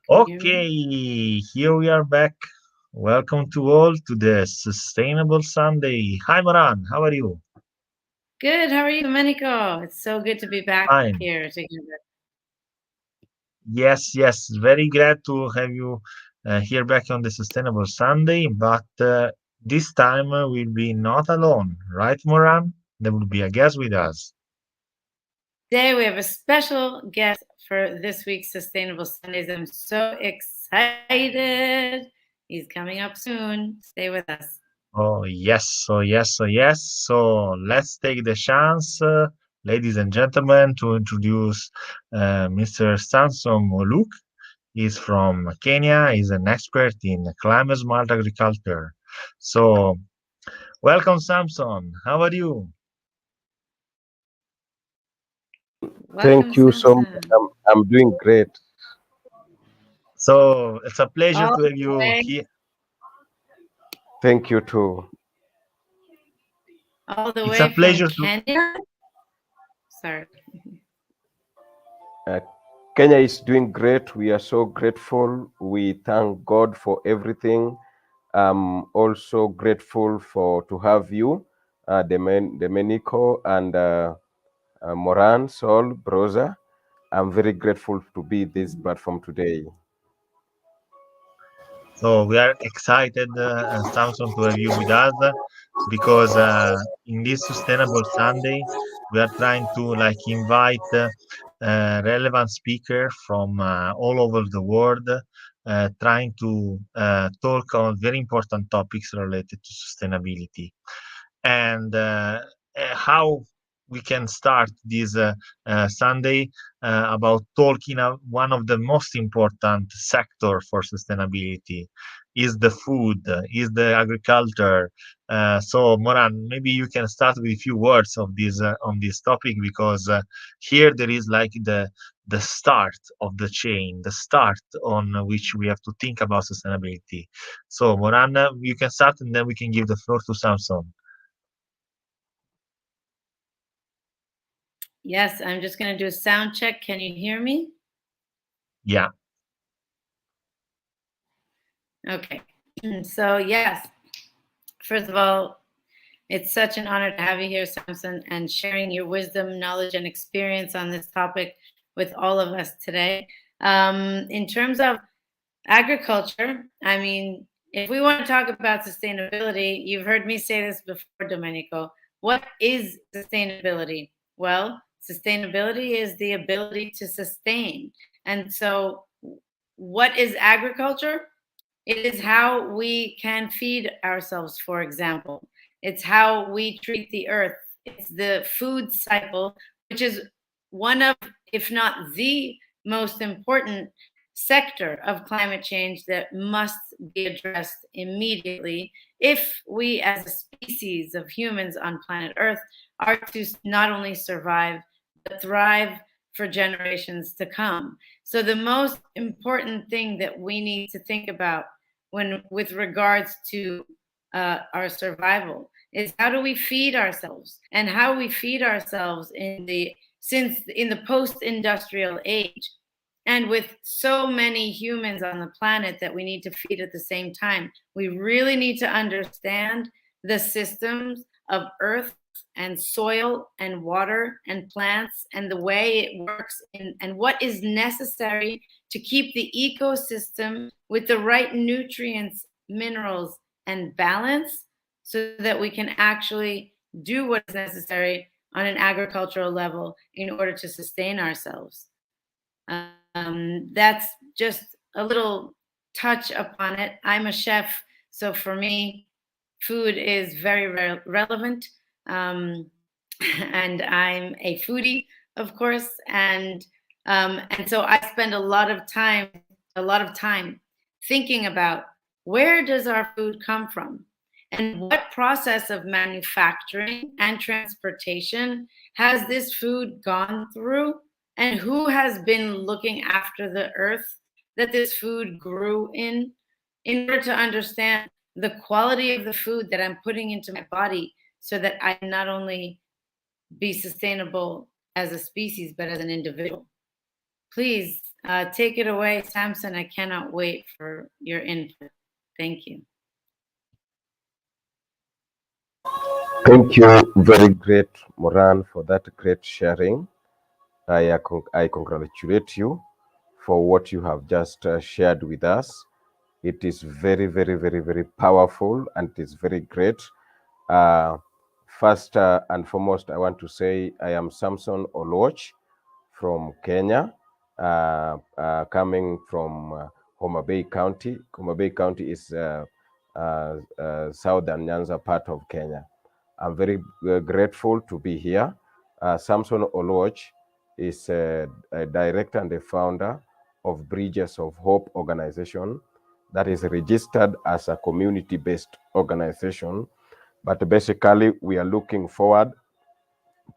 Okay, here we are back. Welcome to all to the Sustainable Sunday. Hi, Moran. How are you? Good. How are you, Domenico? It's so good to be back Fine. here together. Yes. Very glad to have you here back on the Sustainable Sunday. But this time we'll be not alone, right, Moran? There will be a guest with us. Today we have a special guest for this week's Sustainable Sundays. I'm so excited. He's coming up soon. Stay with us. Oh, yes. So let's take the chance, ladies and gentlemen, to introduce Mr. Samson Oluoch. He's from Kenya. He's an expert in climate smart agriculture. So, welcome, Samson. How are you? Welcome, Thank you so much. Samson. I'm doing great. So, it's a pleasure All to have the you way, here. Thank you too. all the It's a way from pleasure to. Kenya. Sorry. Uh, Kenya is doing great. We are so grateful. We thank God for everything. I'm also grateful for to have you, Domenico and Moran, Sol, Broza. I'm very grateful to be this platform today. So we are excited, Samson, to have you with us because in this Sustainable Sunday, we are trying to like invite relevant speaker from all over the world, trying to talk on very important topics related to sustainability and how we can start this Sunday about talking of one of the most important sector for sustainability is the food, is the agriculture. So, Moran, maybe you can start with a few words of this on this topic because here there is like the start of the chain, the start on which we have to think about sustainability. So, Moran, you can start, and then we can give the floor to Samson. Yes, I'm just going to do a sound check. Can you hear me? Yeah. Okay. So, yes, first of all, it's such an honor to have you here, Samson, and sharing your wisdom, knowledge, and experience on this topic with all of us today. In terms of agriculture, I mean, if we want to talk about sustainability, you've heard me say this before, Domenico. What is sustainability? Well, sustainability is the ability to sustain. And so, what is agriculture? It is how we can feed ourselves, for example. It's how we treat the earth. It's the food cycle, which is one of, if not the most important sector of climate change that must be addressed immediately if we, as a species of humans on planet Earth, are to not only survive, but thrive for generations to come. So, the most important thing that we need to think about when with regards to our survival is how do we feed ourselves and how we feed ourselves in the post-industrial age, and with so many humans on the planet that we need to feed at the same time. We really need to understand the systems of earth and soil and water and plants and the way it works, and what is necessary to keep the ecosystem with the right nutrients, minerals, and balance so that we can actually do what is necessary on an agricultural level in order to sustain ourselves. That's just a little touch upon it. I'm a chef, so for me, food is very relevant. Um, and I'm a foodie, of course, and so I spend a lot of time thinking about where does our food come from, and what process of manufacturing and transportation has this food gone through, and who has been looking after the earth that this food grew in order to understand the quality of the food that I'm putting into my body so that I not only be sustainable as a species, but as an individual. Please, Take it away, Samson. I cannot wait for your input. Thank you. Thank you, very great, Moran, for that great sharing. I congratulate you for what you have just shared with us. It is very, very, very, very powerful and it is very great. Uh, First and foremost, I want to say I am Samson Oluoch from Kenya, coming from Homa Bay County. Homa Bay County is southern Nyanza part of Kenya. I'm very grateful to be here. Samson Oluoch is a director and a founder of Bridges of Hope organization that is registered as a community-based organization. But basically, we are looking forward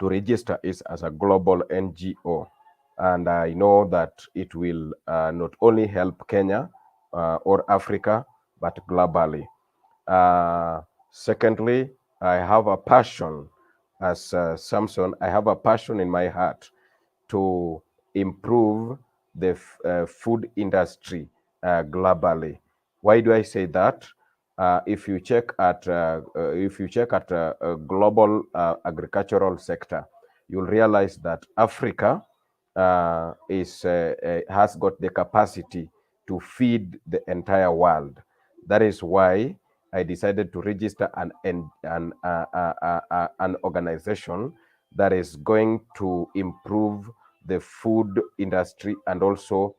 to register it as a global NGO. And I know that it will not only help Kenya or Africa, but globally. Secondly, I have a passion as Samson, I have a passion in my heart to improve the food industry globally. Why do I say that? If you check at a global agricultural sector, you'll realize that Africa has got the capacity to feed the entire world. That is why I decided to register an organization that is going to improve the food industry and also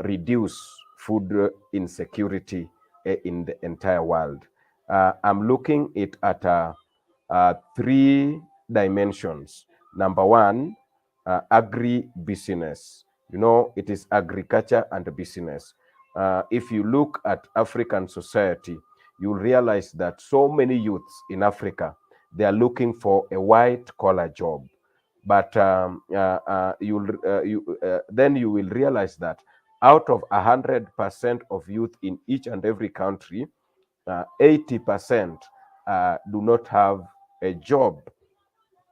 reduce food insecurity in the entire world. I'm looking at three dimensions. Number one, agri-business. You know, it is agriculture and business. If you look at African society, you'll realize that so many youths in Africa, they are looking for a white-collar job. But then you will realize that out of 100% of youth in each and every country, 80% do not have a job.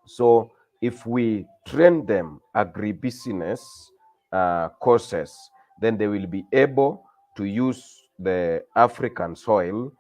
So if we train them agribusiness courses, then they will be able to use the African soil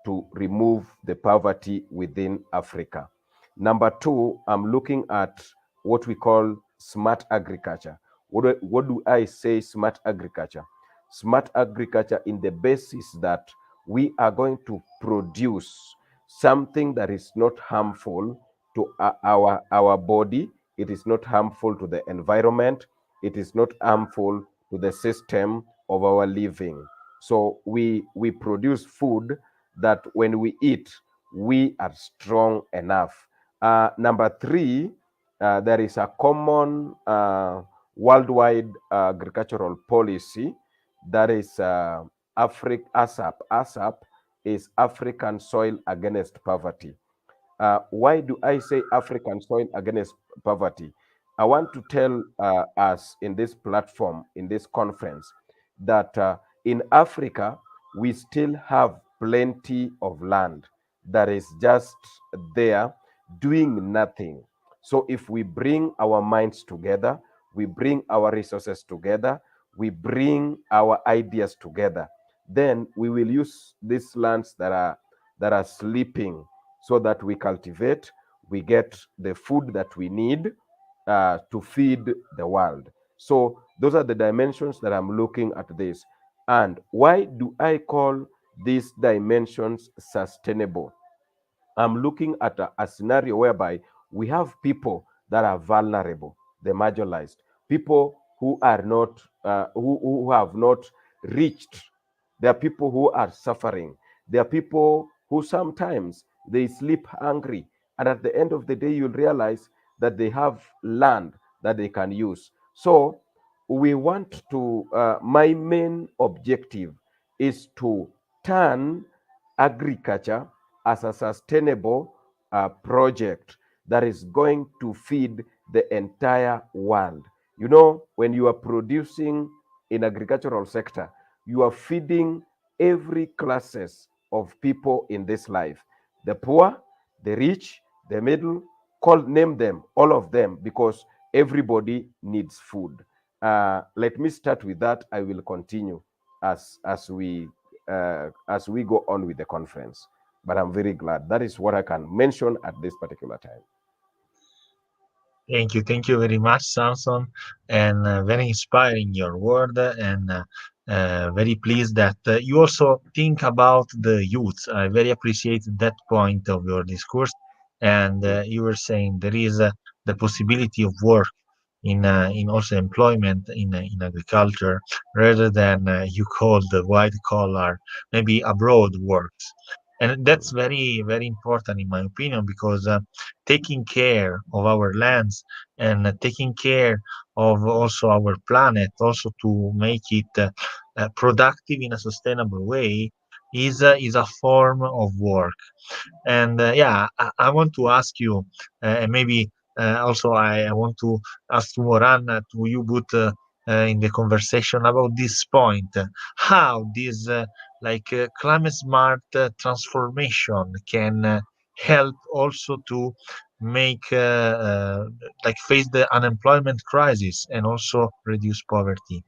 to remove the poverty within Africa. Number two, I'm looking at what we call smart agriculture. What do I say smart agriculture? Smart agriculture in the basis that we are going to produce something that is not harmful to our body. It is not harmful to the environment. It is not harmful to the system of our living. So we produce food that when we eat, we are strong enough. Number three, there is a common worldwide agricultural policy that is ASAP. ASAP is African Soil Against Poverty. Why do I say African Soil Against Poverty? I want to tell us in this platform, in this conference, that in Africa, we still have plenty of land that is just there doing nothing. So if we bring our minds together, we bring our resources together, we bring our ideas together, then we will use these lands that are sleeping so that we cultivate, we get the food that we need to feed the world. So those are the dimensions that I'm looking at this. And why do I call these dimensions sustainable? I'm looking at a scenario whereby we have people that are vulnerable, the marginalized, people who are not, who have not reached. There are people who are suffering. There are people who sometimes they sleep hungry, and at the end of the day, you'll realize that they have land that they can use. So we want to. My main objective is to turn agriculture as a sustainable project that is going to feed the entire world. You know, when you are producing in agricultural sector, you are feeding every classes of people in this life. The poor, the rich, the middle, name them, all of them, because everybody needs food. Let me start with that. I will continue as we go on with the conference. But I'm very glad. That is what I can mention at this particular time. Thank you very much, Samson, and very inspiring your word, and very pleased that you also think about the youth. I very appreciate that point of your discourse, and you were saying there is the possibility of work in also employment in agriculture rather than you call the white collar, maybe abroad works. And that's very important in my opinion, because taking care of our lands and taking care of also our planet, also to make it productive in a sustainable way, is a form of work. And yeah, I want to ask you, and maybe also I want to ask Moran to you both in the conversation about this point, how this climate smart transformation can help also to make face the unemployment crisis and also reduce poverty.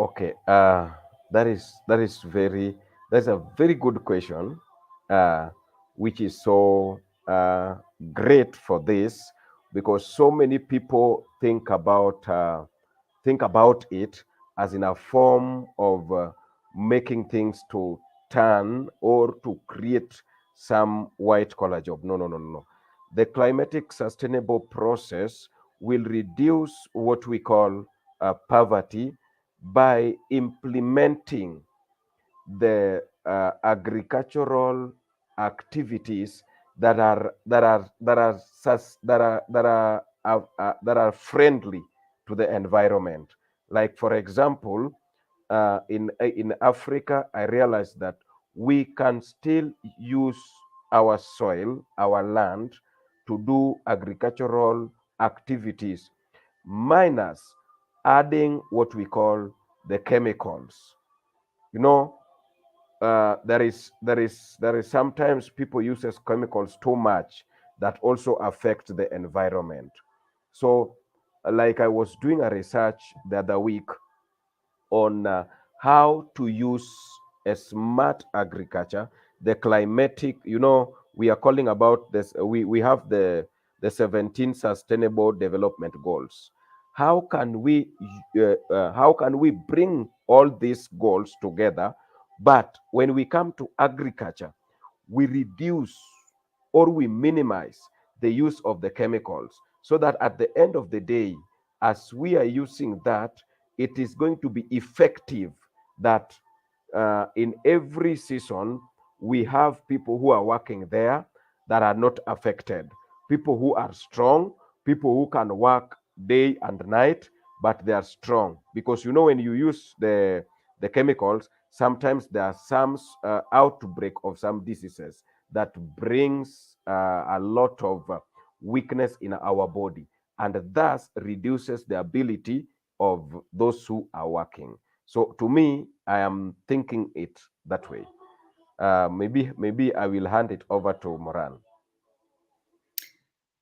Okay, that's a very good question, which is so great for this, because so many people think about it as in a form of making things to turn or to create some white collar job. No, no, no, no, no. The climatic sustainable process will reduce what we call poverty by implementing the agricultural activities that are friendly to the environment. Like for example, in Africa, I realized that we can still use our soil, our land, to do agricultural activities, minus adding what we call the chemicals. You know, there is sometimes people uses chemicals too much that also affect the environment. So, like I was doing a research the other week on how to use a smart agriculture, the climatic, we are calling about this, we have the 17 sustainable development goals. How can we bring all these goals together? But when we come to agriculture, we reduce or we minimize the use of the chemicals, so that at the end of the day, as we are using that, it is going to be effective, that in every season we have people who are working there that are not affected, people who are strong, people who can work day and night, but they are strong. Because when you use the chemicals, sometimes there are some outbreak of some diseases that brings a lot of weakness in our body, and thus reduces the ability of those who are working. So to me, I am thinking it that way. Maybe I will hand it over to Moran.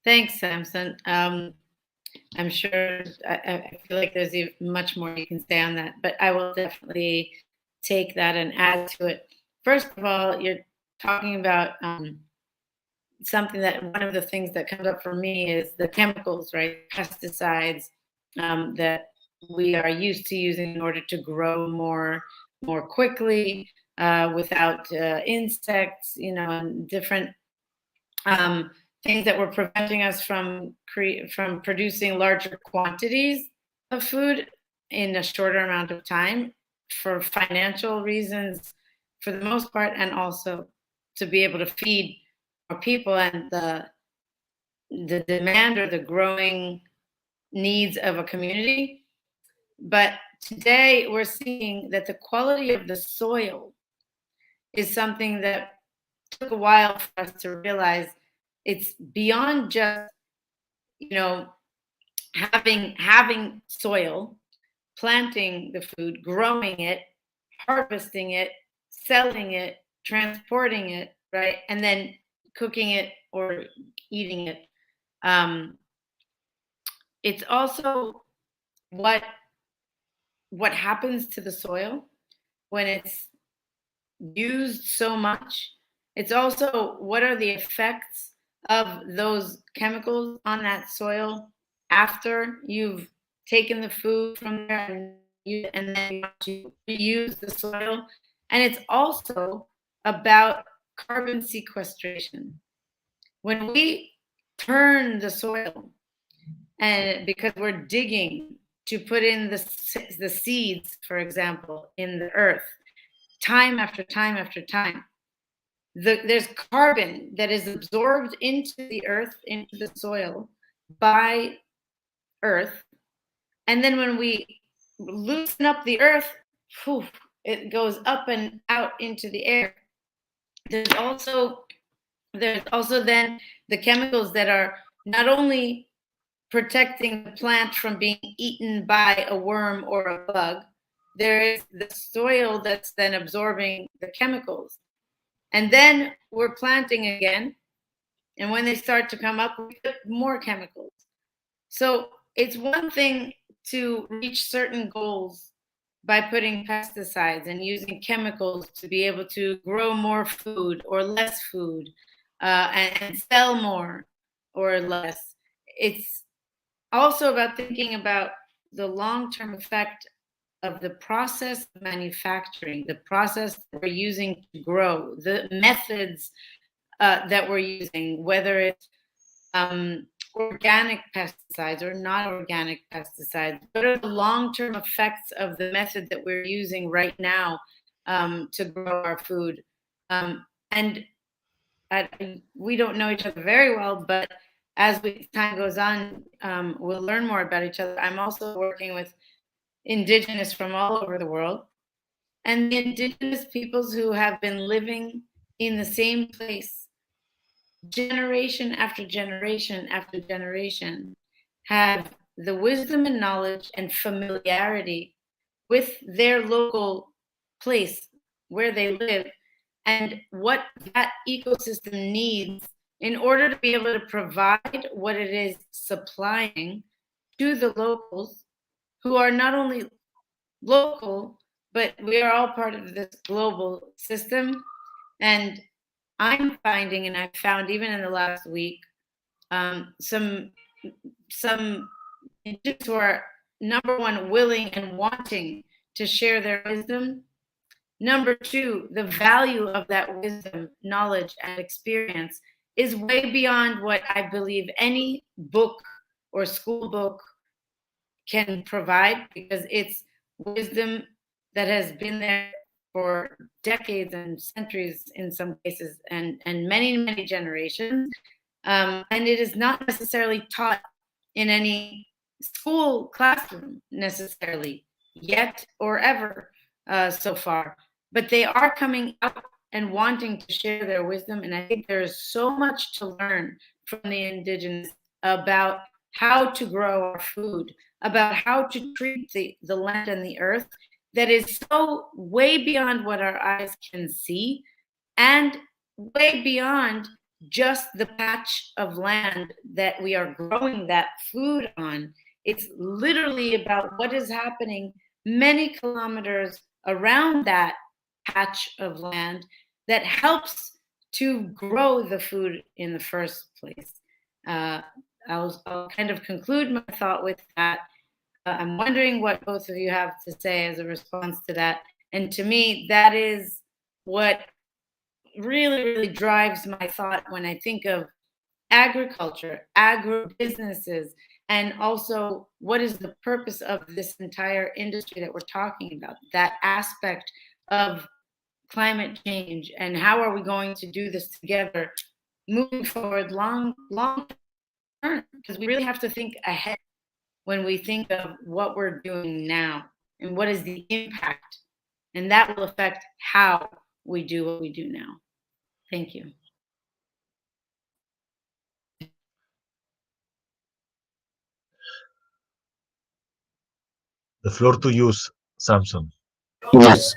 Thanks, Samson. I'm sure I feel like there's much more you can say on that, but I will definitely take that and add to it. First of all, you're talking about something that one of the things that comes up for me is the chemicals, right? Pesticides that we are used to using in order to grow more quickly without insects, and different things that were preventing us from producing larger quantities of food in a shorter amount of time for financial reasons, for the most part, and also to be able to feed more people, and the demand or the growing needs of a community. But today we're seeing that the quality of the soil is something that took a while for us to realize. It's beyond just, having soil, planting the food, growing it, harvesting it, selling it, transporting it, right? And then cooking it or eating it. It's also what happens to the soil when it's used so much. It's also what are the effects of those chemicals on that soil after you've taken the food from there and then you want to reuse the soil. And it's also about carbon sequestration. When we turn the soil, and because we're digging to put in the seeds, for example, in the earth, time after time after time, there's carbon that is absorbed into the earth, into the soil by earth. And then when we loosen up the earth, whew, it goes up and out into the air. There's also then the chemicals that are not only protecting the plant from being eaten by a worm or a bug, there is the soil that's then absorbing the chemicals. And then we're planting again. And when they start to come up, we put more chemicals. So it's one thing to reach certain goals by putting pesticides and using chemicals to be able to grow more food or less food, and sell more or less. It's also about thinking about the long-term effect of the process of manufacturing, the process that we're using to grow, the methods that we're using, whether it's organic pesticides or not organic pesticides. What are the long-term effects of the method that we're using right now to grow our food? And we don't know each other very well, but as time goes on, we'll learn more about each other. I'm also working with indigenous from all over the world, and the indigenous peoples who have been living in the same place generation after generation after generation have the wisdom and knowledge and familiarity with their local place where they live and what that ecosystem needs in order to be able to provide what it is supplying to the locals who are not only local, but we are all part of this global system. And I'm finding, and I've found even in the last week, some individuals who are, number one, willing and wanting to share their wisdom. Number two, the value of that wisdom, knowledge, and experience is way beyond what I believe any book or school book can provide, because it's wisdom that has been there for decades and centuries in some cases, and many, many generations. And it is not necessarily taught in any school classroom necessarily yet or ever so far. But they are coming out and wanting to share their wisdom. And I think there is so much to learn from the indigenous about how to grow our food, about how to treat the land and the earth, that is so way beyond what our eyes can see and way beyond just the patch of land that we are growing that food on. It's literally about what is happening many kilometers around that patch of land that helps to grow the food in the first place. I'll kind of conclude my thought with that. I'm wondering what both of you have to say as a response to that. And to me, that is what really, really drives my thought when I think of agriculture, agribusinesses, and also what is the purpose of this entire industry that we're talking about, that aspect of climate change, and how are we going to do this together moving forward long term, because we really have to think ahead when we think of what we're doing now and what is the impact, and that will affect how we do what we do now. Thank you. The floor to you, Samson. Yes,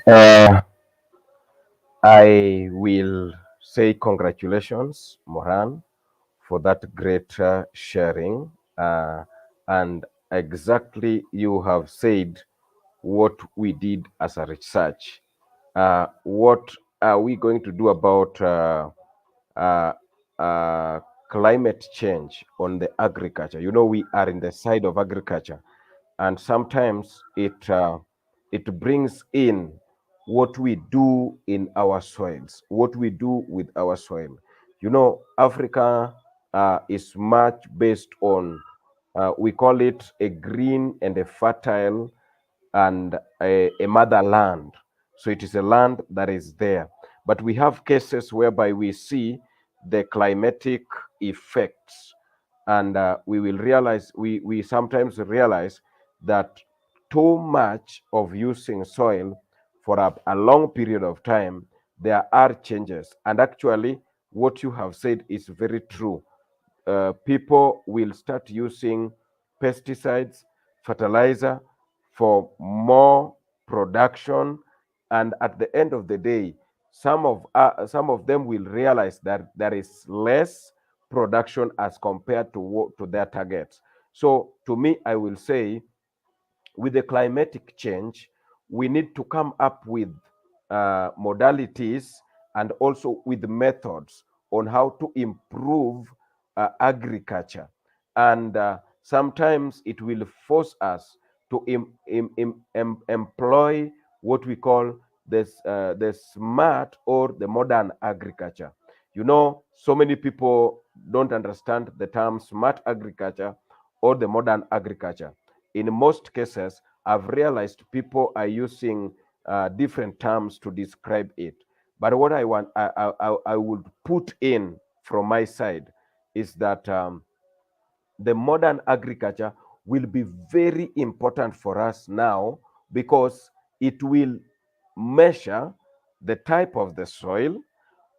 I will say congratulations, Moran, for that great sharing. And exactly, you have said what we did as a research. What are we going to do about uh, uh, climate change on the agriculture? You know, we are in the side of agriculture, and sometimes it brings in what we do in our soils, what we do with our soil. You know, Africa is much based on, we call it a green and a fertile and a motherland. So it is a land that is there. But we have cases whereby we see the climatic effects, and we sometimes realize that too much of using soil for a long period of time, there are changes. And actually, what you have said is very true. People will start using pesticides, fertilizer for more production, and at the end of the day, some of them will realize that there is less production as compared to their targets. So, to me, I will say, with the climatic change, we need to come up with modalities and also with methods on how to improve agriculture. And sometimes it will force us to employ what we call the smart or the modern agriculture. You know, so many people don't understand the term smart agriculture or the modern agriculture. In most cases, I've realized people are using different terms to describe it. But what I would put in from my side is that the modern agriculture will be very important for us now, because it will measure the type of the soil,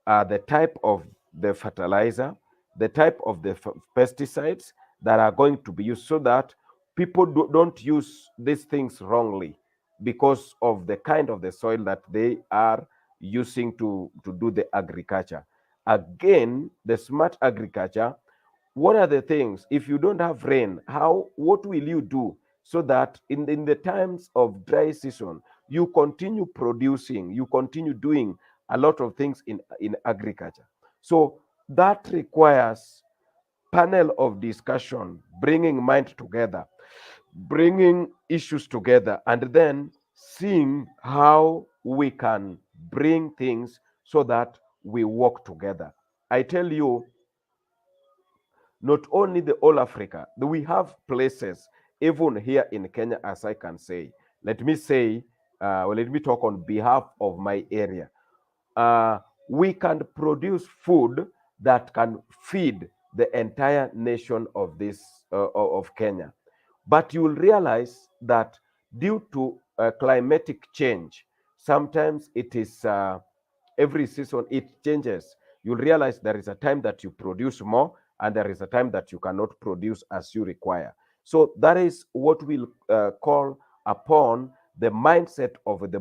the type of the fertilizer, the type of the pesticides that are going to be used, so that people don't use these things wrongly because of the kind of the soil that they are using to do the agriculture. Again, the smart agriculture, what are the things? If you don't have rain, what will you do so that in the times of dry season you continue producing, you continue doing a lot of things in agriculture? So that requires panel of discussion, bringing mind together, bringing issues together, and then seeing how we can bring things so that we work together. I tell you, not only the all Africa, we have places even here in Kenya, as I can say. Let me say, let me talk on behalf of my area. Uh, we can produce food that can feed the entire nation of of Kenya. But you will realize that due to climatic change, sometimes it is every season it changes. You'll realize there is a time that you produce more, and there is a time that you cannot produce as you require. So that is what we'll call upon the mindset of the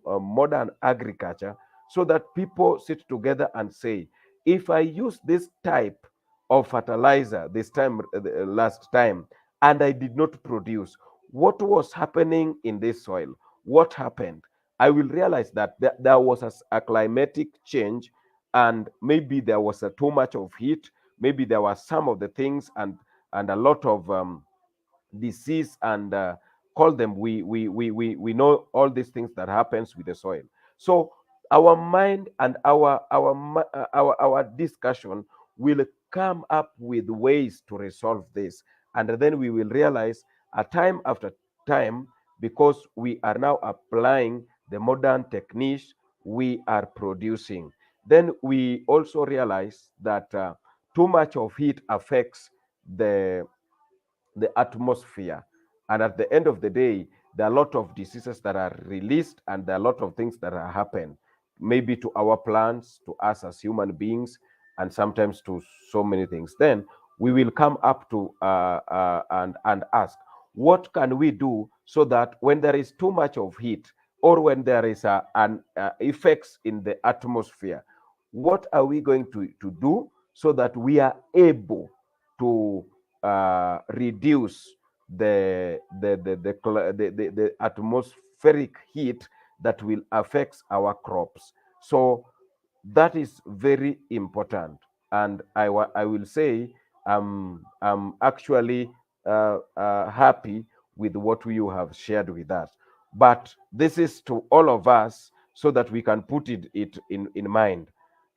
modern agriculture, so that people sit together and say, if I use this type of fertilizer this time, last time, and I did not produce, what was happening in this soil? What happened? I will realize that there was a climatic change, and maybe there was too much of heat. Maybe there were some of the things, and a lot of disease, and call them, we know all these things that happens with the soil. So our mind and our discussion will come up with ways to resolve this, and then we will realize, time after time, because we are now applying the modern techniques, we are producing. Then we also realize that too much of heat affects the atmosphere. And at the end of the day, there are a lot of diseases that are released, and there are a lot of things that are happen, maybe to our plants, to us as human beings, and sometimes to so many things. Then we will come up to and ask, what can we do so that when there is too much of heat, or when there is an effects in the atmosphere, what are we going to do so that we are able to reduce the atmospheric heat that will affect our crops. So that is very important. And I will say I'm actually happy with what you have shared with us. But this is to all of us so that we can put it in mind.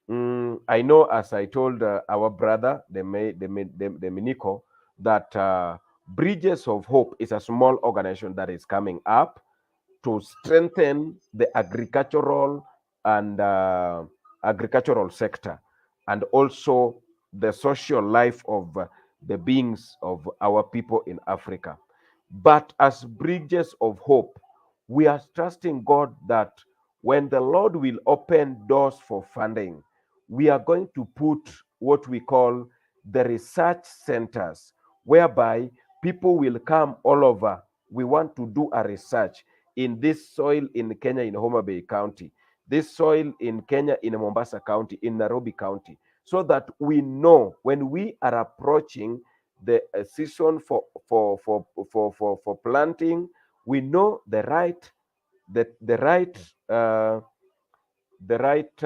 I know, as I told our brother, the Miniko, that Bridges of Hope is a small organization that is coming up to strengthen the and agricultural sector, and also the social life of the beings of our people in Africa. But as Bridges of Hope, we are trusting God that when the Lord will open doors for funding, we are going to put what we call the research centers, whereby people will come all over. We want to do a research in this soil in Kenya, in Homa Bay County, this soil in Kenya, in Mombasa County, in Nairobi County, so that we know when we are approaching the season for planting, we know the right the right the right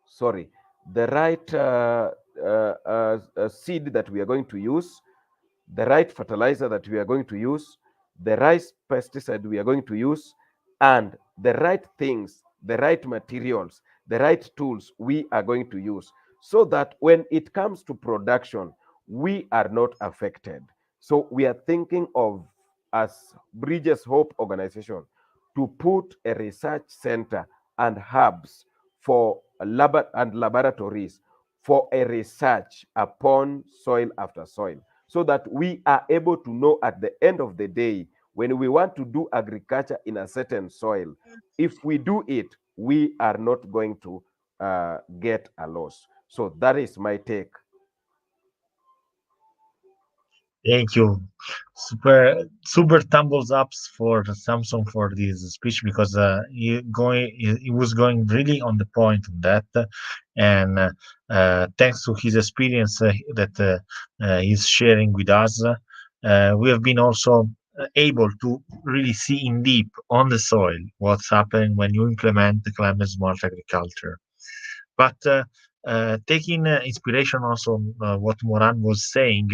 sorry the right seed that we are going to use, the right fertilizer that we are going to use, the right pesticide we are going to use, and the right things, the right materials, the right tools we are going to use, so that when it comes to production, we are not affected. So we are thinking of, as Bridges Hope organization, to put a research center and hubs for lab and laboratories for a research upon soil after soil, so that we are able to know at the end of the day, when we want to do agriculture in a certain soil, if we do it, we are not going to get a loss. So that is my take. Thank you. Super thumbs ups for Samson for this speech, because he was going really on the point on that, and thanks to his experience that he's sharing with us, we have been also able to really see in deep on the soil what's happening when you implement the climate smart agriculture. But taking inspiration also on what Moran was saying,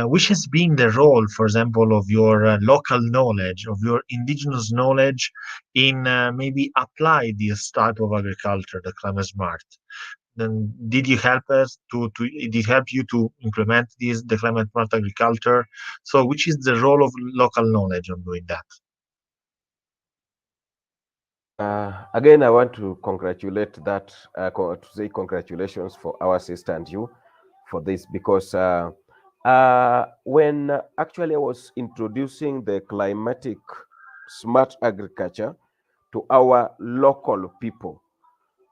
which has been the role, for example, of your local knowledge, of your indigenous knowledge in maybe apply this type of agriculture, the climate smart? Then did you help us to did it help you to implement this the climate smart agriculture? So which is the role of local knowledge on doing that? Again, I want to congratulate to say congratulations for our sister and you for this, because when actually I was introducing the climatic smart agriculture to our local people,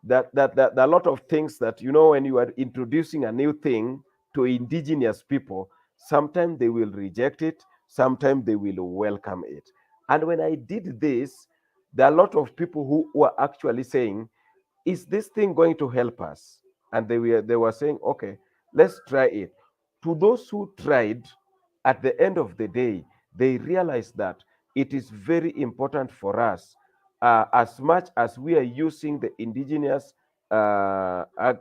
that there are a lot of things that, when you are introducing a new thing to indigenous people, sometimes they will reject it, sometimes they will welcome it. And when I did this, there are a lot of people who were actually saying, is this thing going to help us? And they were saying, okay, let's try it. To those who tried, at the end of the day, they realized that it is very important for us, as much as we are using the indigenous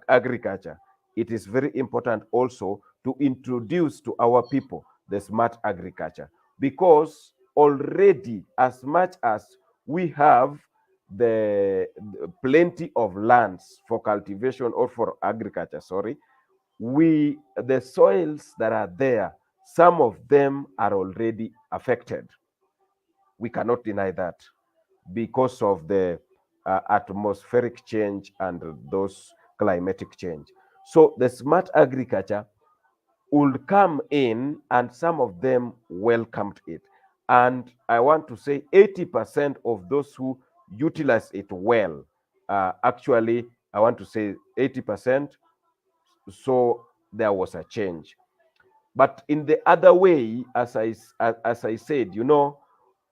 agriculture, it is very important also to introduce to our people the smart agriculture, because already, as much as we have the plenty of lands for cultivation or for agriculture, sorry, the soils that are there, some of them are already affected. We cannot deny that, because of the atmospheric change and those climatic change. So the smart agriculture would come in, and some of them welcomed it. And I want to say 80% of those who utilize it well, actually, I want to say 80%. So there was a change. But in the other way, as I said,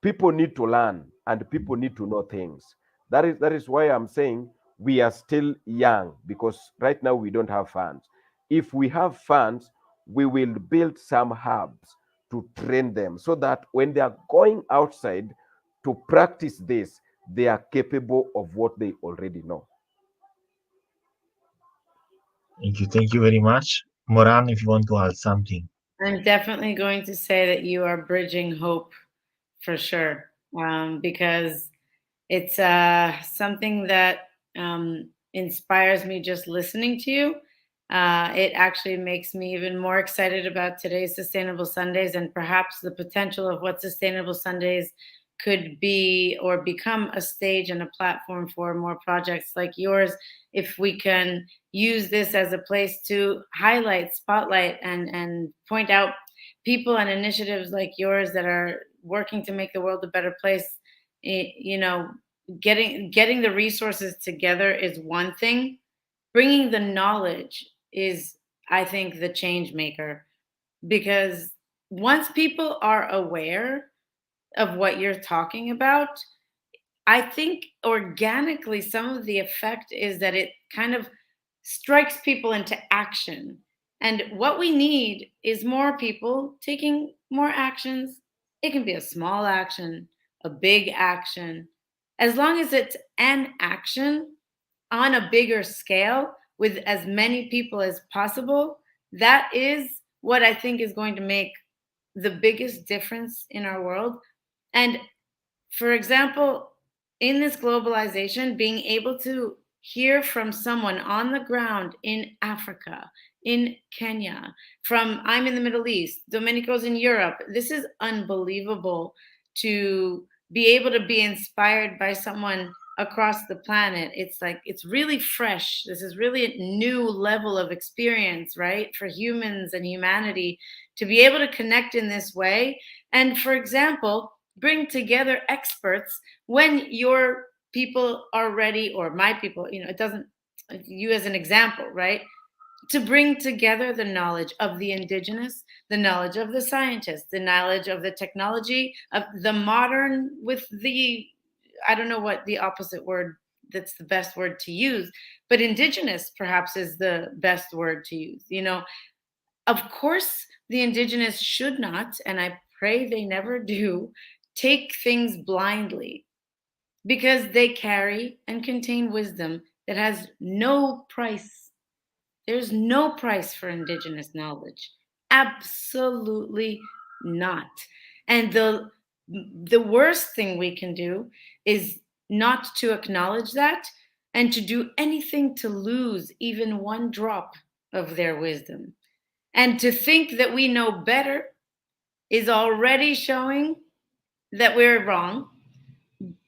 people need to learn and people need to know things. That is why I'm saying we are still young, because right now we don't have funds. If we have funds, we will build some hubs to train them, so that when they are going outside to practice this, they are capable of what they already know. Thank you very much. Moran, if you want to add something. I'm definitely going to say that you are bridging hope for sure, because it's something that inspires me just listening to you. It actually makes me even more excited about today's Sustainable Sundays and perhaps the potential of what Sustainable Sundays could be or become a stage and a platform for more projects like yours. If we can use this as a place to highlight, spotlight, and point out people and initiatives like yours that are working to make the world a better place, you know, getting the resources together is one thing. Bringing the knowledge is, I think, the change maker, because once people are aware of what you're talking about, I think organically some of the effect is that it kind of strikes people into action. And what we need is more people taking more actions. It can be a small action, a big action. As long as it's an action on a bigger scale with as many people as possible, that is what I think is going to make the biggest difference in our world. And for example, in this globalization, being able to hear from someone on the ground in Africa, in Kenya, from I'm in the Middle East, Domenico's in Europe, this is unbelievable to be able to be inspired by someone across the planet. It's like, it's really fresh. This is really a new level of experience, right? For humans and humanity to be able to connect in this way. And for example, bring together experts when your people are ready, or my people, it doesn't, you as an example, right? To bring together the knowledge of the indigenous, the knowledge of the scientists, the knowledge of the technology, of the modern with the, I don't know what the opposite word that's the best word to use, but indigenous perhaps is the best word to use. Of course, the indigenous should not, and I pray they never do, take things blindly, because they carry and contain wisdom that has no price. There's no price for indigenous knowledge. Absolutely not. And the worst thing we can do is not to acknowledge that and to do anything to lose even one drop of their wisdom. And to think that we know better is already showing that we're wrong,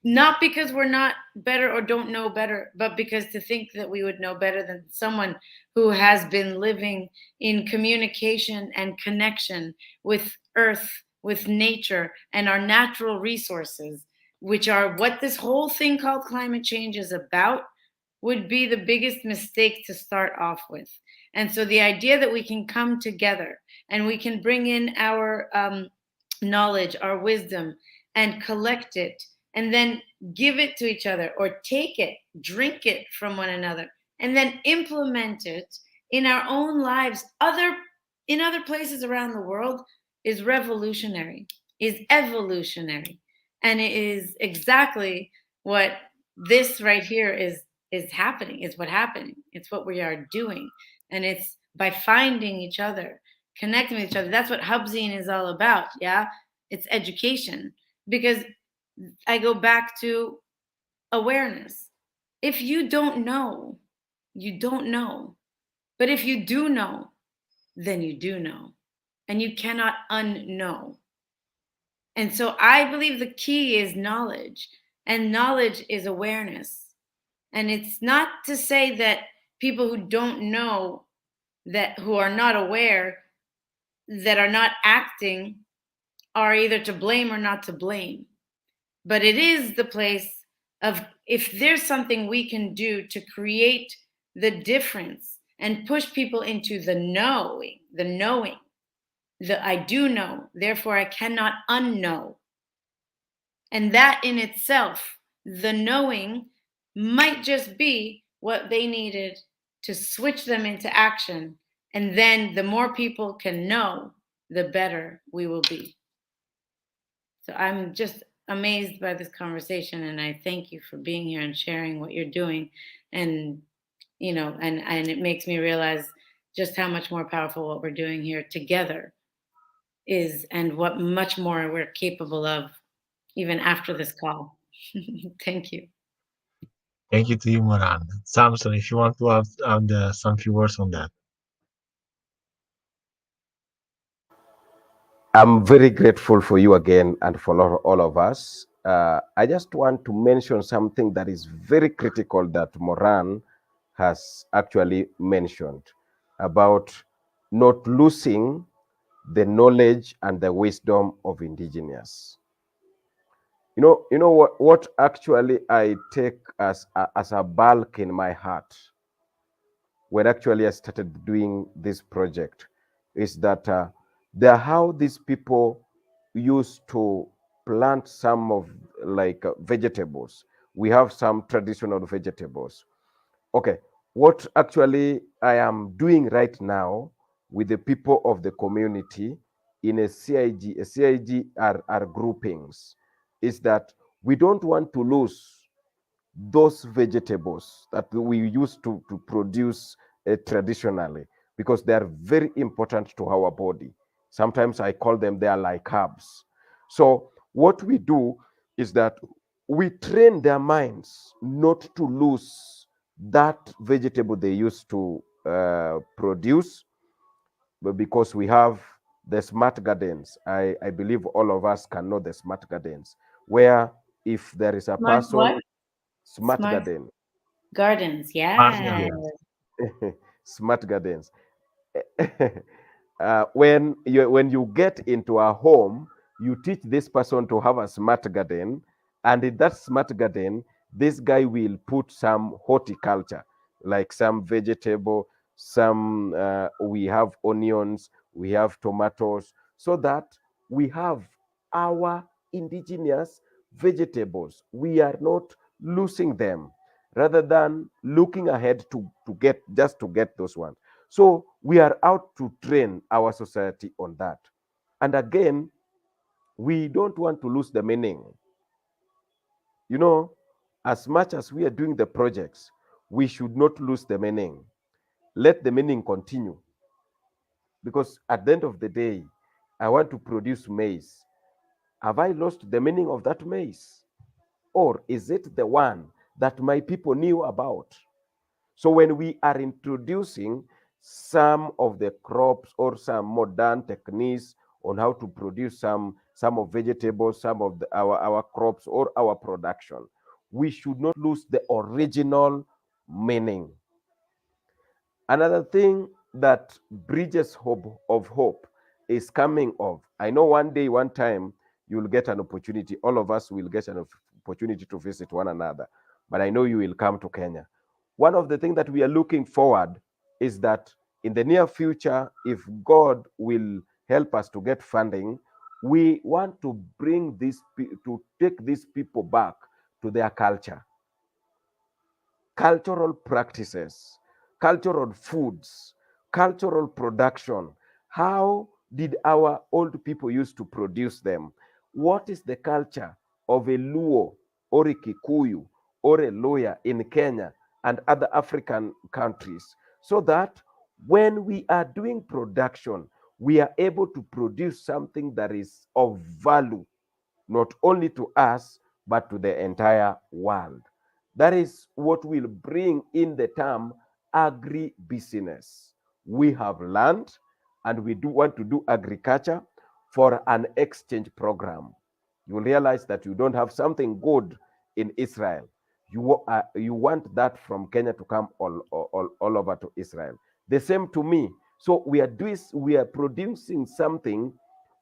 not because we're not better or don't know better, but because to think that we would know better than someone who has been living in communication and connection with earth, with nature, and our natural resources, which are what this whole thing called climate change is about, would be the biggest mistake to start off with. And so the idea that we can come together and we can bring in our knowledge, our wisdom, and collect it, and then give it to each other, or take it, drink it from one another, and then implement it in our own lives, in other places around the world, is revolutionary, is evolutionary. And it is exactly what this right here is happening, is what happening. It's what we are doing. And it's by finding each other, connecting with each other. That's what Hubzine is all about. Yeah. It's education. Because I go back to awareness. If you don't know, you don't know. But if you do know, then you do know. And you cannot unknow. And so I believe the key is knowledge. And knowledge is awareness. And it's not to say that people who don't know, that who are not aware, that are not acting, are either to blame or not to blame. But it is the place of, if there's something we can do to create the difference and push people into the knowing, the I do know, therefore I cannot unknow. And that in itself, the knowing, might just be what they needed to switch them into action. And then the more people can know, the better we will be. So I'm just amazed by this conversation, and I thank you for being here and sharing what you're doing. And and it makes me realize just how much more powerful what we're doing here together is, and what much more we're capable of even after this call. Thank you. Thank you to you, Moran. Samson, if you want to add some few words on that. I'm very grateful for you again and for all of us. I just want to mention something that is very critical that Moran has actually mentioned about not losing the knowledge and the wisdom of indigenous. You know what actually I take as a bulk in my heart when actually I started doing this project is that how these people used to plant some of like vegetables. We have some traditional vegetables. Okay, what actually I am doing right now with the people of the community in a CIG are groupings, is that we don't want to lose those vegetables that we used to produce traditionally, because they are very important to our body. Sometimes I call them, they are like herbs. So what we do is that we train their minds not to lose that vegetable they used to produce, but because we have the smart gardens. I believe all of us can know the smart gardens, where if there is a Smart person, what? smart Smart garden. gardens. Smart Yeah. Yes. gardens. Smart gardens. When you get into a home, you teach this person to have a smart garden, and in that smart garden, this guy will put some horticulture, like some vegetable, some we have onions, we have tomatoes, so that we have our indigenous vegetables. We are not losing them, rather than looking ahead to get those ones. So we are out to train our society on that. And again, we don't want to lose the meaning. You know, as much as we are doing the projects, we should not lose the meaning. Let the meaning continue. Because at the end of the day, I want to produce maize. Have I lost the meaning of that maize? Or is it the one that my people knew about? So when we are introducing some of the crops or some modern techniques on how to produce some of vegetables, some of our crops or our production, we should not lose the original meaning. Another thing that bridges hope is coming of. I know one day, one time, you'll get an opportunity. All of us will get an opportunity to visit one another. But I know you will come to Kenya. One of the things that we are looking forward is that in the near future, if God will help us to get funding, we want to bring to take these people back to their culture, cultural practices, cultural foods, cultural production. How did our old people used to produce them? What is the culture of a Luo or a Kikuyu or a Loya in Kenya and other African countries? So that when we are doing production, we are able to produce something that is of value, not only to us, but to the entire world. That is what will bring in the term agribusiness. We have land and we do want to do agriculture for an exchange program. You will realize that you don't have something good in Israel. You want that from Kenya to come all over to Israel. The same to me. So we are producing something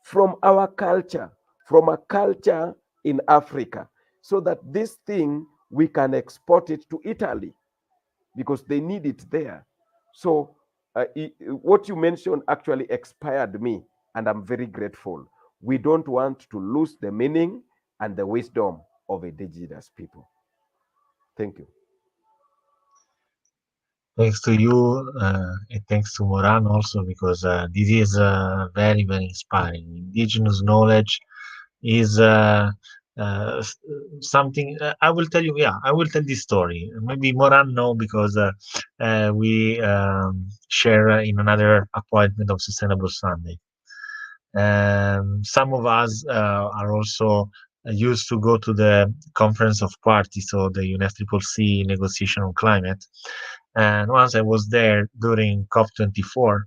from our culture, from a culture in Africa, so that this thing we can export it to Italy because they need it there. So what you mentioned actually inspired me, and I'm very grateful. We don't want to lose the meaning and the wisdom of indigenous people. Thank you. Thanks to you, and thanks to Moran also, because this is very, very inspiring. Indigenous knowledge is uh, s- something. I will tell you. Yeah, I will tell this story. Maybe Moran no, because we share in another appointment of Sustainable Sunday. Some of us are also used to go to the Conference of Parties, so the UNFCCC negotiation on climate. And once I was there during COP24,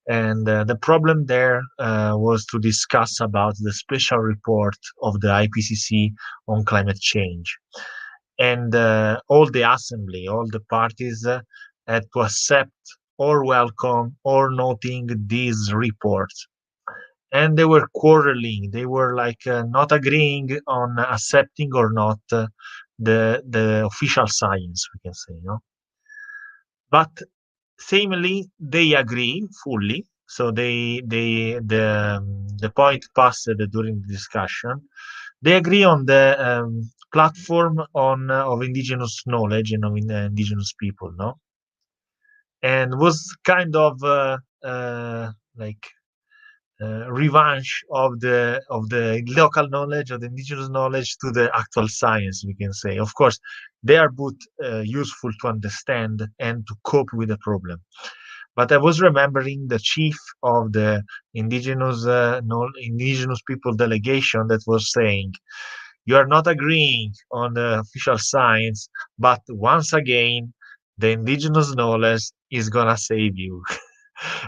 and the problem there was to discuss about the special report of the IPCC on climate change. And all the assembly, all the parties had to accept or welcome or noting these reports, and they were quarreling. They were like not agreeing on accepting or not the official science, we can say, but seemingly they agree fully. So the point passed during the discussion. They agree on the platform on of indigenous knowledge and of indigenous people, no, and was kind of like revenge of the local knowledge, of the indigenous knowledge, to the actual science, we can say. Of course, they are both useful to understand and to cope with the problem. But I was remembering the chief of the indigenous people delegation that was saying, "You are not agreeing on the official science, but once again, the indigenous knowledge is gonna save you."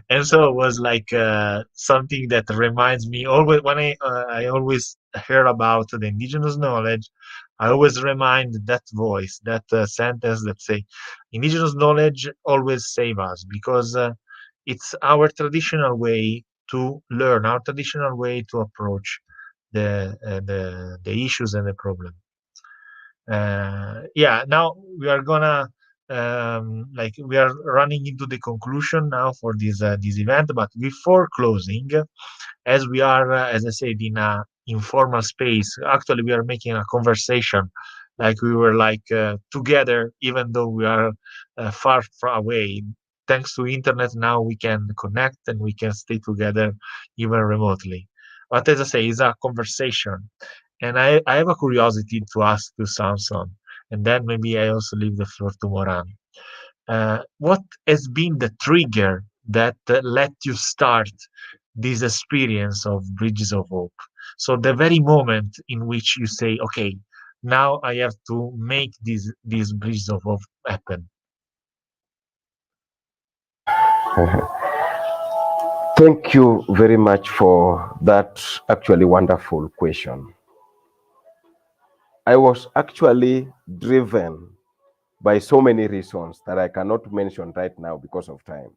And so it was like something that reminds me always when I always hear about the indigenous knowledge. I always remind that voice, that sentence that say, "Indigenous knowledge always save us," because it's our traditional way to learn, our traditional way to approach the issues and the problem. Yeah, now we are gonna like we are running into the conclusion now for this event, but before closing, as we are as I said, in a informal space, actually we are making a conversation like we were like together, even though we are far away. Thanks to internet, now we can connect and we can stay together even remotely. But as I say, it's a conversation, and I have a curiosity to ask to Samson, and then maybe I also leave the floor to Moran. What has been the trigger that let you start this experience of Bridges of Hope? So the very moment in which you say, "Okay, now I have to make these Bridges of Hope happen." Thank you very much for that actually wonderful question. I was actually driven by so many reasons that I cannot mention right now because of time.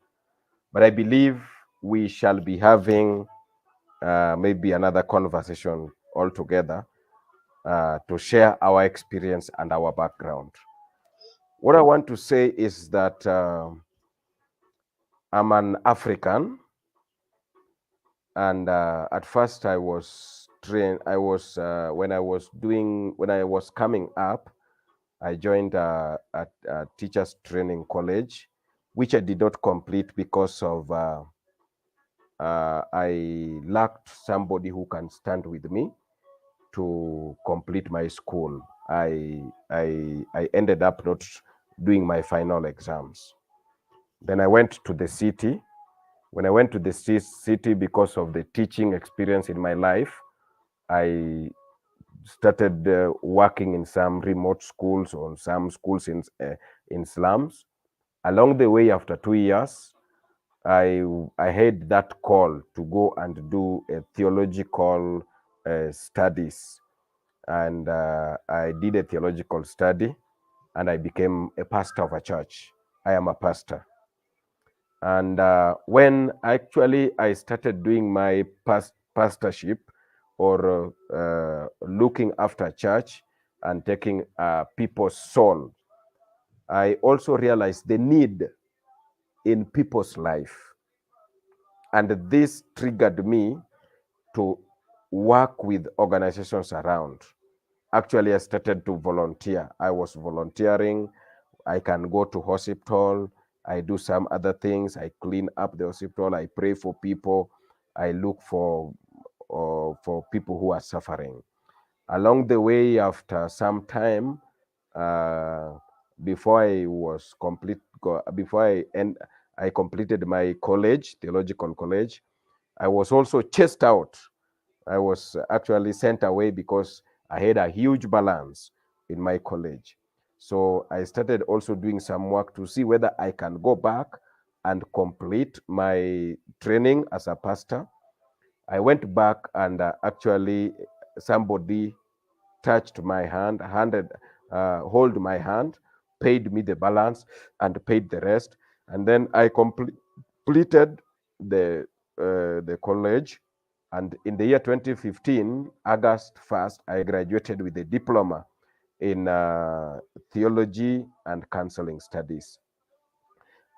But I believe we shall be having maybe another conversation altogether to share our experience and our background. What I want to say is that I'm an African, and at first I was trained. I was when I was coming up, I joined a teachers training college, which I did not complete because of I lacked somebody who can stand with me to complete my school. I ended up not doing my final exams. Then I went to the city. When I went to the city, because of the teaching experience in my life, I started working in some remote schools or some schools in slums. Along the way, after 2 years, I I had that call to go and do a theological studies, and I did a theological study, and I became a pastor of a church. I am a pastor, and when actually I started doing my pastorship, or looking after church and taking people's soul, I also realized the need in people's life. And this triggered me to work with organizations around. Actually, I started to volunteer. I was volunteering. I can go to hospital. I do some other things. I clean up the hospital. I pray for people. I look for people who are suffering. Along the way, after some time, uh, before I was complete, before I completed my college, theological college, I was also chased out. I was actually sent away because I had a huge balance in my college. So I started also doing some work to see whether I can go back and complete my training as a pastor. I went back and actually somebody touched my hand, hold my hand, paid me the balance, and paid the rest. And then I completed the college. And in the year 2015, August 1st, I graduated with a diploma in theology and counseling studies.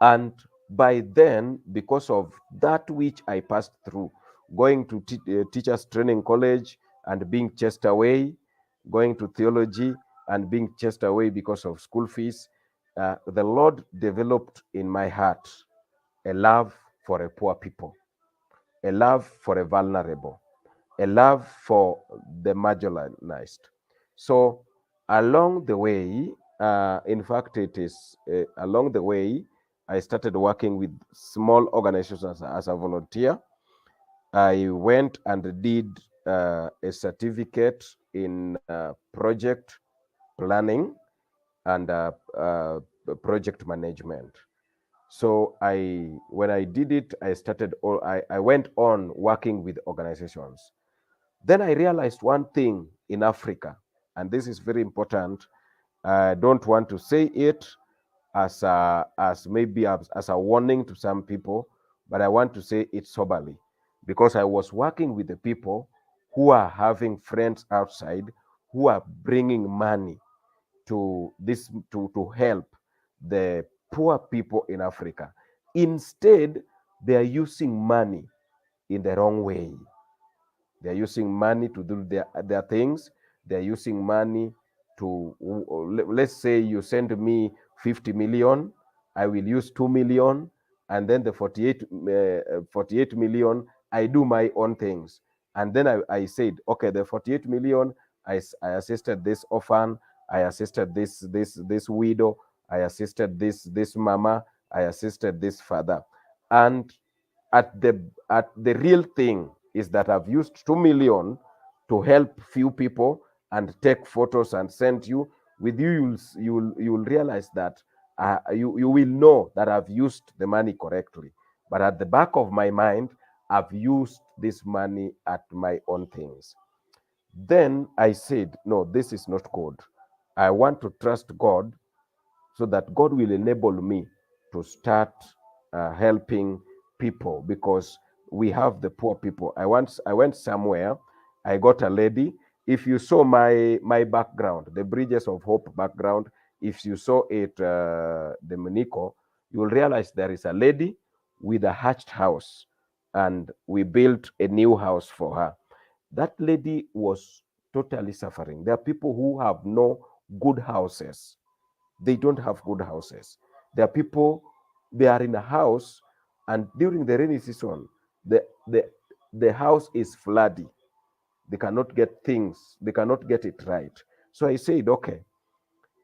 And by then, because of that which I passed through, going to teachers training college and being chased away, going to theology and being chased away because of school fees, the Lord developed in my heart a love for a poor people, a love for a vulnerable, a love for the marginalized. So along the way, in fact, it is along the way, I started working with small organizations as a volunteer. I went and did a certificate in project planning and project management. So when I did it, I went on working with organizations. Then I realized one thing in Africa, and this is very important. I don't want to say it as maybe as a warning to some people, but I want to say it soberly because I was working with the people who are having friends outside who are bringing money to help the poor people in Africa. Instead, they are using money in the wrong way. They're using money to do their things. They're using money to, let's say you send me 50 million, I will use 2 million, and then the 48 million, I do my own things. And then I said, okay, the 48 million, I assisted this orphan, I assisted this widow, I assisted this mama, I assisted this father. And at the real thing is that I've used 2 million to help few people and take photos and send you. With you'll realize that you will know that I've used the money correctly. But at the back of my mind, I've used this money at my own things. Then I said, no, this is not good. I want to trust God so that God will enable me to start helping people because we have the poor people. I went somewhere, I got a lady. If you saw my background, the Bridges of Hope background, if you saw it, the Monico, you will realize there is a lady with a hatched house, and we built a new house for her. That lady was totally suffering. There are people who have no good houses. They don't have good houses. There are people, they are in a house, and during the rainy season, the the the house is flooded. They cannot get things, they cannot get it right. So I said, okay,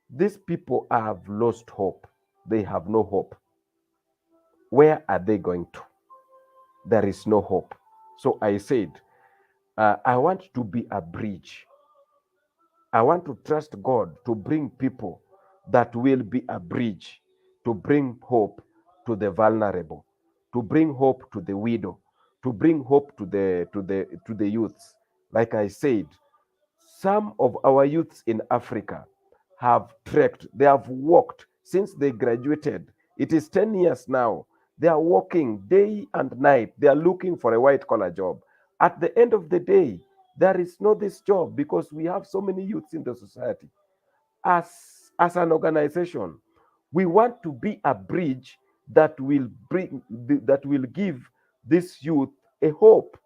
these people have lost hope. They have no hope. Where are they going to? There is no hope. So I said, I want to be a bridge. I want to trust God to bring people that will be a bridge, to bring hope to the vulnerable, to bring hope to the widow, to bring hope to the youths. Like I said, some of our youths in Africa have trekked, they have walked since they graduated. It is 10 years now. They are working day and night. They are looking for a white collar job. At the end of the day, there is no this job because we have so many youths in the society. As an organization, we want to be a bridge that will give this youth a hope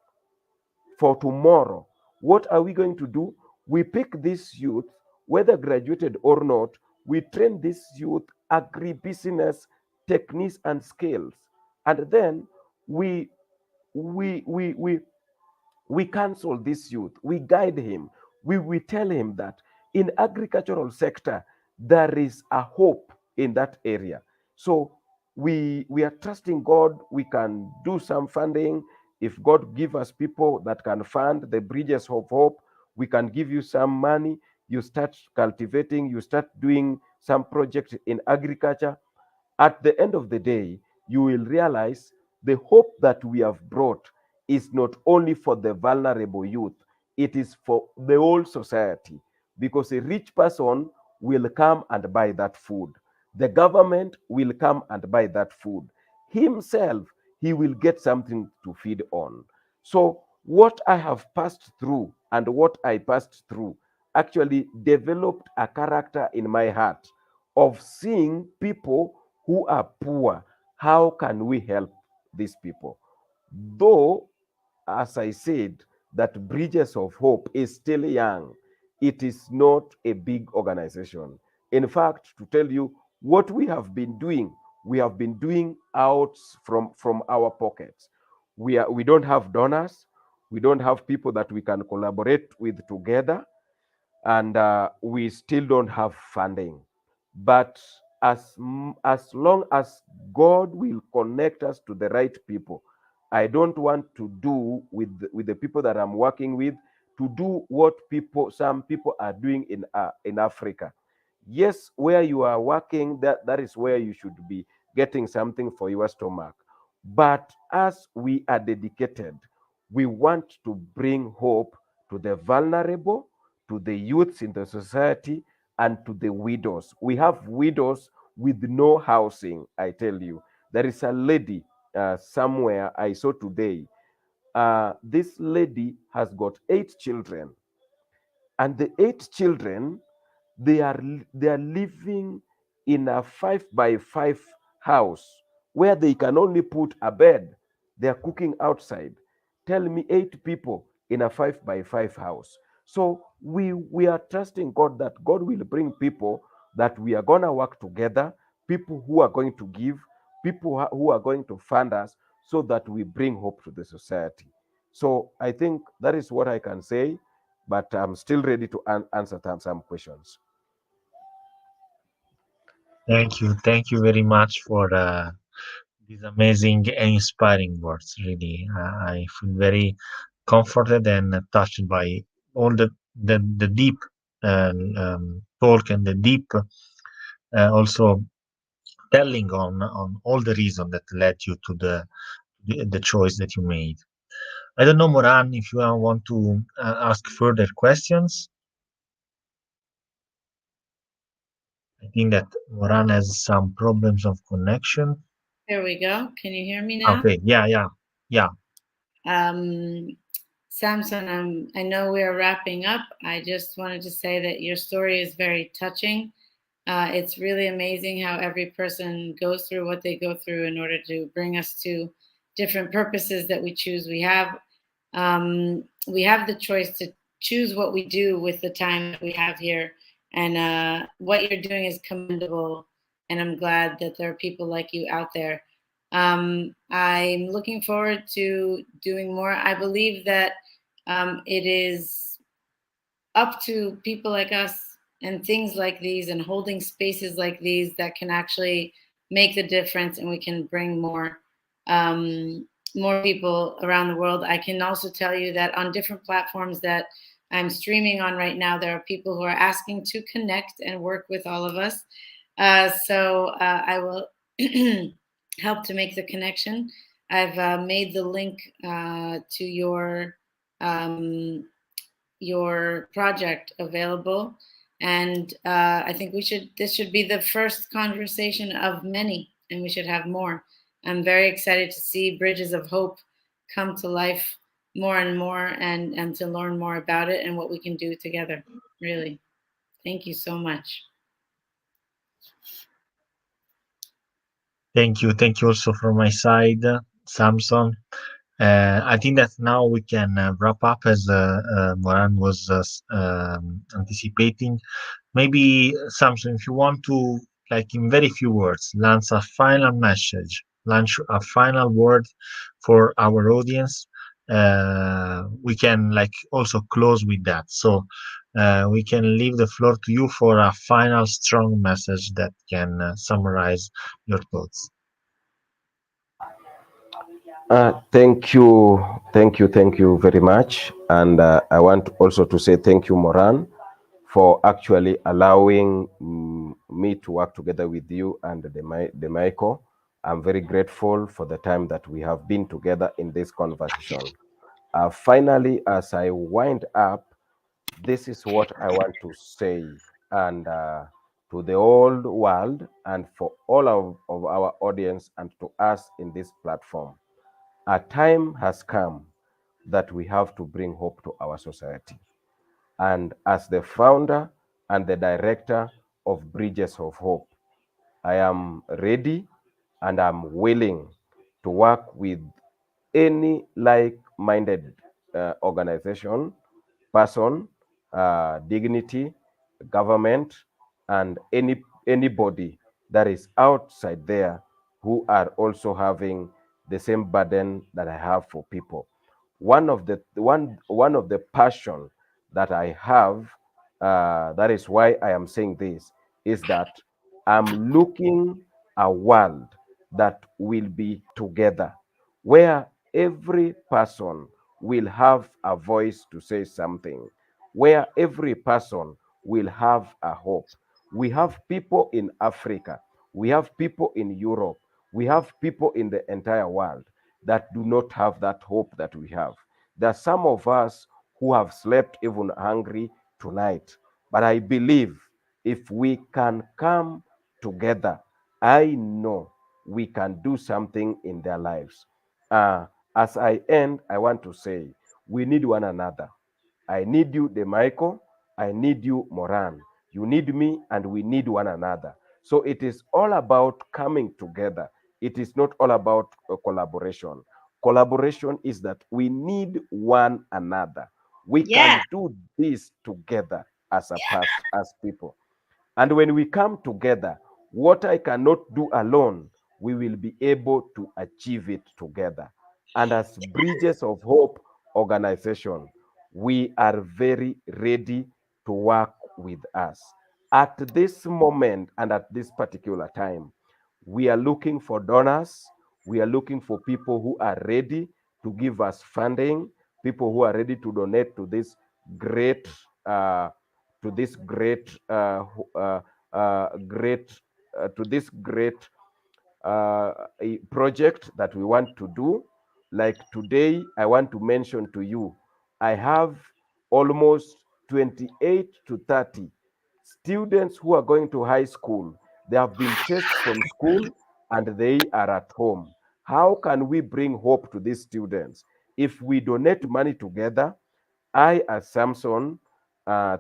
for tomorrow. What are we going to do? We pick this youth, whether graduated or not, we train this youth agribusiness techniques and skills, and then we we we we we counsel this youth, we guide him, we tell him that in agricultural sector there is a hope in that area. So we are trusting God. We can do some funding. If God give us people that can fund the bridges of hope, we can give you some money. You start cultivating, you start doing some project in agriculture. At the end of the day, you will realize the hope that we have brought is not only for the vulnerable youth, it is for the whole society. Because a rich person will come and buy that food. The government will come and buy that food. Himself, he will get something to feed on. So, what I have passed through and what I passed through actually developed a character in my heart of seeing people who are poor. How can we help these people? Though, as I said, that Bridges of Hope is still young, it is not a big organization. In fact, to tell you what we have been doing out from our pockets. We don't have donors, we don't have people that we can collaborate with together, and we still don't have funding. But as long as God will connect us to the right people, I don't want to do with the people that I'm working with to do what some people are doing in Africa. Yes, where you are working, that is where you should be getting something for your stomach. But as we are dedicated, we want to bring hope to the vulnerable, to the youths in the society, and to the widows. We have widows with no housing, I tell you. There is a lady somewhere I saw today. This lady has got 8 children, and the 8 children, they are living in a 5 by 5 house where they can only put a bed. They are cooking outside. Tell me, 8 people in a 5 by 5 house. So we are trusting God that God will bring people that we are gonna work together, people who are going to give, people who are going to fund us, so that we bring hope to the society. So I think that is what I can say, but I'm still ready to answer some questions. Thank you very much for these amazing and inspiring words. Really, I feel very comforted and touched by all the deep talk and the deep also telling on all the reason that led you to the choice that you made. I don't know, Moran, if you want to ask further questions. I think that Moran has some problems of connection. There we go. Can you hear me now? Okay, yeah. Um, Samson, I know we are wrapping up. I just wanted to say that your story is very touching. It's really amazing how every person goes through what they go through in order to bring us to different purposes that we choose. We have the choice to choose what we do with the time that we have here, and what you're doing is commendable. And I'm glad that there are people like you out there. I'm looking forward to doing more. I believe that it is up to people like us and things like these and holding spaces like these that can actually make the difference, and we can bring more people around the world. I can also tell you that on different platforms that I'm streaming on right now, there are people who are asking to connect and work with all of us. So I will help to make the connection. I've made the link to your project available, and I think this should be the first conversation of many, and we should have more. I'm very excited to see Bridges of Hope come to life more and more, and to learn more about it and what we can do together. Really, thank you so much. Thank you also from my side, Samson. I think that now we can wrap up as Moran was anticipating. Maybe Samson, if you want to like in very few words, launch a final word for our audience, we can like also close with that. So we can leave the floor to you for a final strong message that can summarize your thoughts. Thank you very much. And I want also to say thank you, Moran, for actually allowing me to work together with you and the Michael. I'm very grateful for the time that we have been together in this conversation. Finally, as I wind up, this is what I want to say, and to the whole world, and for all of our audience, and to us in this platform. A time has come that we have to bring hope to our society. And as the founder and the director of Bridges of Hope, I am ready and I'm willing to work with any like-minded organization, person, dignity, government, and anybody that is outside there who are also having the same burden that I have for people. One of the passion that I have, that is why I am saying this, is that I'm looking a world that will be together, where every person will have a voice to say something, where every person will have a hope. We have people in Africa, we have people in Europe, we have people in the entire world that do not have that hope that we have. There are some of us who have slept even hungry tonight. But I believe if we can come together, I know we can do something in their lives. As I end, I want to say we need one another. I need you, Demichael. I need you, Moran. You need me, and we need one another. So it is all about coming together. It is not all about collaboration. Collaboration is that we need one another. We Yeah. can do this together as as people. And when we come together, what I cannot do alone, we will be able to achieve it together. And as Bridges of Hope organization, we are very ready to work with us. At this moment and at this particular time, we are looking for donors. We are looking for people who are ready to give us funding, people who are ready to donate great uh, to this great great to this great a project that we want to do. Like today, I want to mention to you, I have almost 28 to 30 students who are going to high school. They have been chased from school and they are at home. How can we bring hope to these students? If we donate money together, I, as Samson,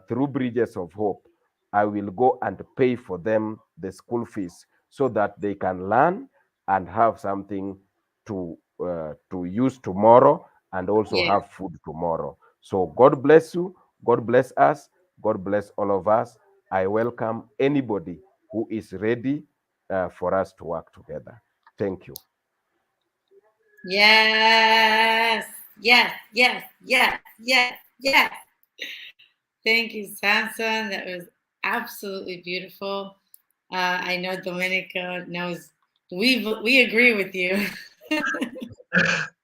through Bridges of Hope, I will go and pay for them the school fees so that they can learn and have something to use tomorrow and also Yeah. have food tomorrow. So God bless you. God bless us. God bless all of us. I welcome anybody who is ready for us to work together. Thank you. Yes. Yes. Yes. Yes. Yes. Yes. Thank you, Samson. That was absolutely beautiful. I know Domenico knows we agree with you.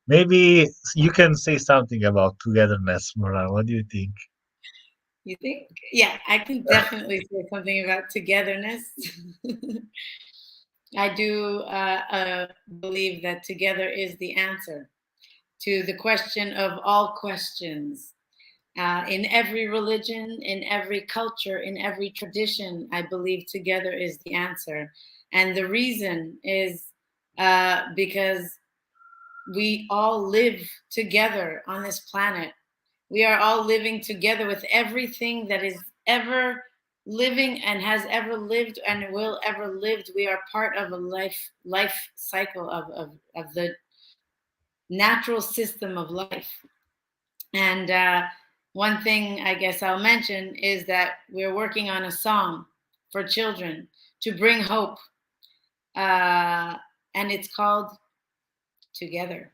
Maybe you can say something about togetherness, Moran. What do you think? You think? Yeah, I can definitely say something about togetherness. I do believe that together is the answer to the question of all questions. In every religion, in every culture, in every tradition, I believe together is the answer. And the reason is because we all live together on this planet. We are all living together with everything that is ever living and has ever lived and will ever lived. We are part of a life cycle of the natural system of life. And one thing I guess I'll mention is that we're working on a song for children to bring hope. And it's called Together.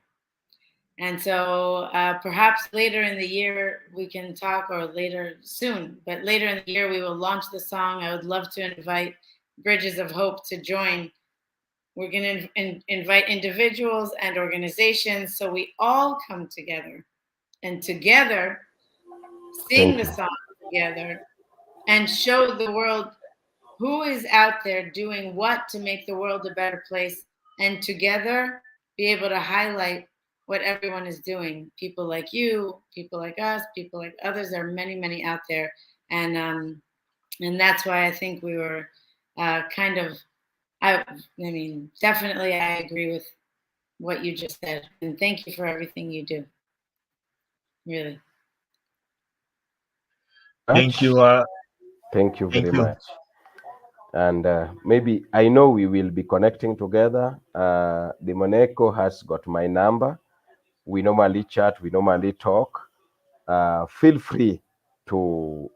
And so perhaps later in the year we can talk, or later soon, but later in the year we will launch the song. I would love to invite Bridges of Hope to join. We're going to invite individuals and organizations so we all come together and together sing the song together and show the world who is out there doing what to make the world a better place, and together be able to highlight what everyone is doing. People like you, people like us, people like others. There are many, many out there. And that's why I think we were kind of, I mean, definitely I agree with what you just said. And thank you for everything you do. Really. Thank you. Thank you Thank very you. much. And maybe I know we will be connecting together. The Monaco has got my number. We normally chat, we normally talk. Feel free to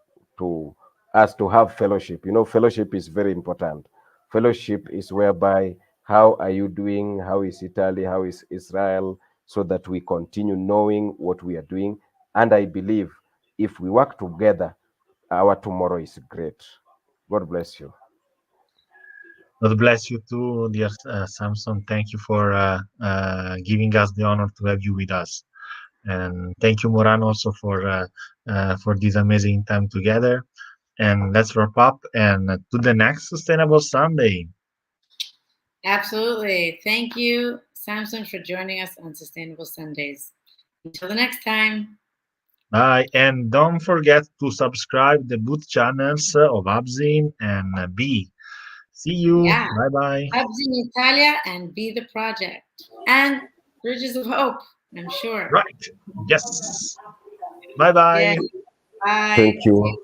us to have fellowship. You know, fellowship is very important. Fellowship is whereby how are you doing? How is Italy? How is Israel? So that we continue knowing what we are doing. And I believe if we work together, our tomorrow is great. God bless you. God bless you too, dear Samson. Thank you for giving us the honor to have you with us. And thank you, Moran, also for this amazing time together. And let's wrap up and to the next Sustainable Sunday. Absolutely. Thank you, Samson, for joining us on Sustainable Sundays. Until the next time. Bye. And don't forget to subscribe the both channels of Abzin and B. See you. Yeah. Bye-bye. Hubs in Italia and Be the Project. And Bridges of Hope, I'm sure. Right. Yes. Bye-bye. Yeah. Bye. Thank you.